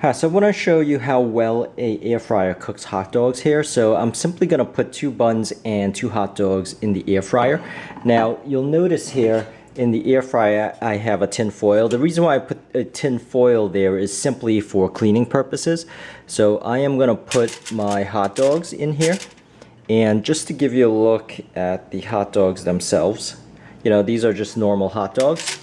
Hi, so I want to show you how well a air fryer cooks hot dogs here. So I'm simply going to put 2 buns and 2 hot dogs in the air fryer. Now you'll notice here in the air fryer I have a tin foil. The reason why I put a tin foil there is simply for cleaning purposes. So I am going to put my hot dogs in here, and just to give you a look at the hot dogs themselves, you know, these are just normal hot dogs.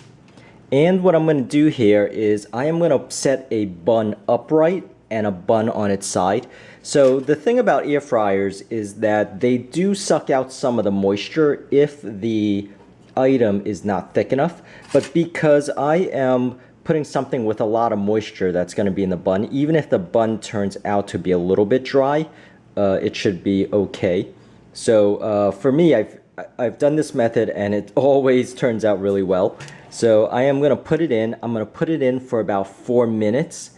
And what I'm going to do here is I am going to set a bun upright and a bun on its side. So the thing about air fryers is that they do suck out some of the moisture if the item is not thick enough. But because I am putting something with a lot of moisture that's going to be in the bun, even if the bun turns out to be a little bit dry, it should be okay. So for me, I've done this method and it always turns out really well. So I am going to put it in. I'm going to put it in for about 4 minutes,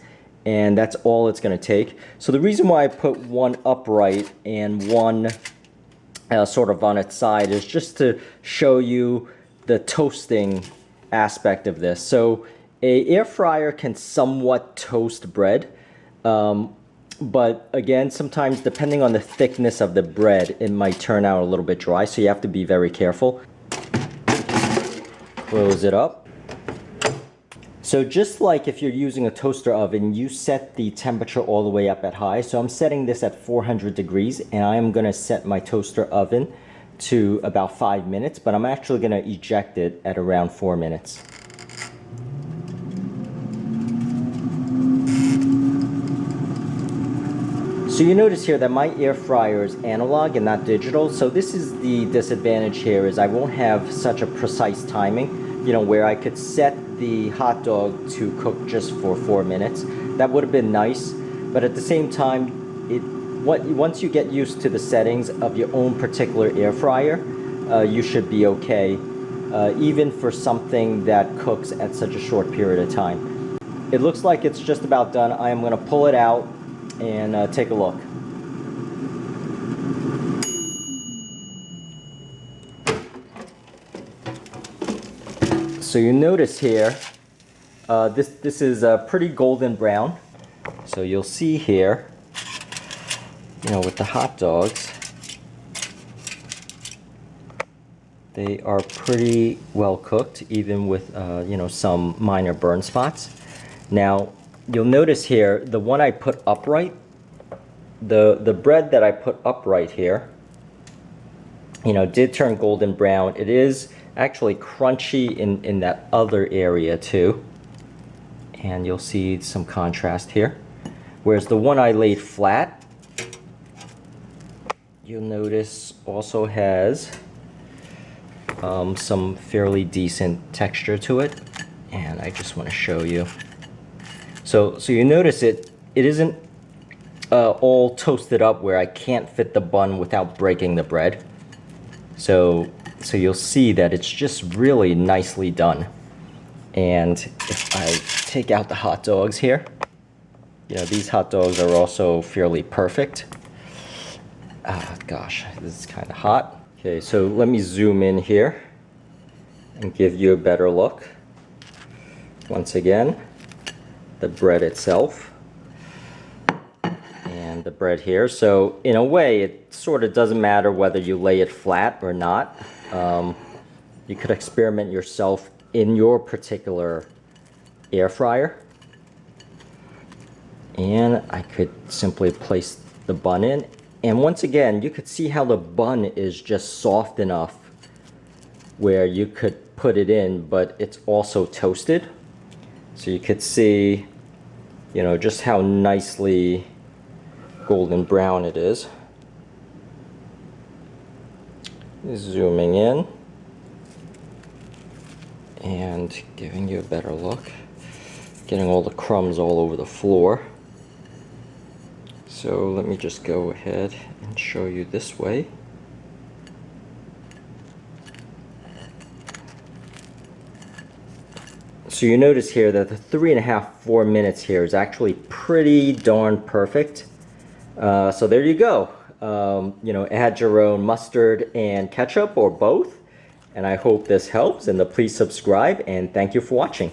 and that's all it's going to take. So the reason why I put one upright and one sort of on its side is just to show you the toasting aspect of this. So a air fryer can somewhat toast bread, but again, sometimes depending on the thickness of the bread, it might turn out a little bit dry, so you have to be very careful. Close it up. So just like if you're using a toaster oven, you set the temperature all the way up at high. So I'm setting this at 400 degrees, and I am going to set my toaster oven to about 5 minutes, but I'm actually going to eject it at around 4 minutes. So you notice here that my air fryer is analog and not digital. So this is the disadvantage here, is I won't have such a precise timing, you know, where I could set the hot dog to cook just for 4 minutes. That would have been nice, but at the same time, once you get used to the settings of your own particular air fryer, you should be okay, even for something that cooks at such a short period of time. It looks like it's just about done. I am going to pull it out and take a look. So you notice here, this is pretty golden brown. So you'll see here, you know, with the hot dogs, they are pretty well cooked, even with you know, some minor burn spots. Now you'll notice here, the one I put upright, the bread that I put upright here, you know, did turn golden brown. It is actually crunchy in that other area too, and you'll see some contrast here. Whereas the one I laid flat, you'll notice also has some fairly decent texture to it, and I just want to show you. So you notice it isn't all toasted up where I can't fit the bun without breaking the bread. So you'll see that it's just really nicely done. And if I take out the hot dogs here, you know, these hot dogs are also fairly perfect. Gosh, this is kind of hot. Okay, so let me zoom in here and give you a better look. Once again, the bread itself and the bread here. So in a way, it sort of doesn't matter whether you lay it flat or not. You could experiment yourself in your particular air fryer. And I could simply place the bun in. And once again, you could see how the bun is just soft enough where you could put it in, but it's also toasted. So you could see, you know, just how nicely golden brown it is. Zooming in and giving you a better look. Getting all the crumbs all over the floor. So let me just go ahead and show you this way. So you notice here that the 3.5–4 minutes here is actually pretty darn perfect. So there you go. You know, add your own mustard and ketchup or both. And I hope this helps, and please subscribe, and thank you for watching.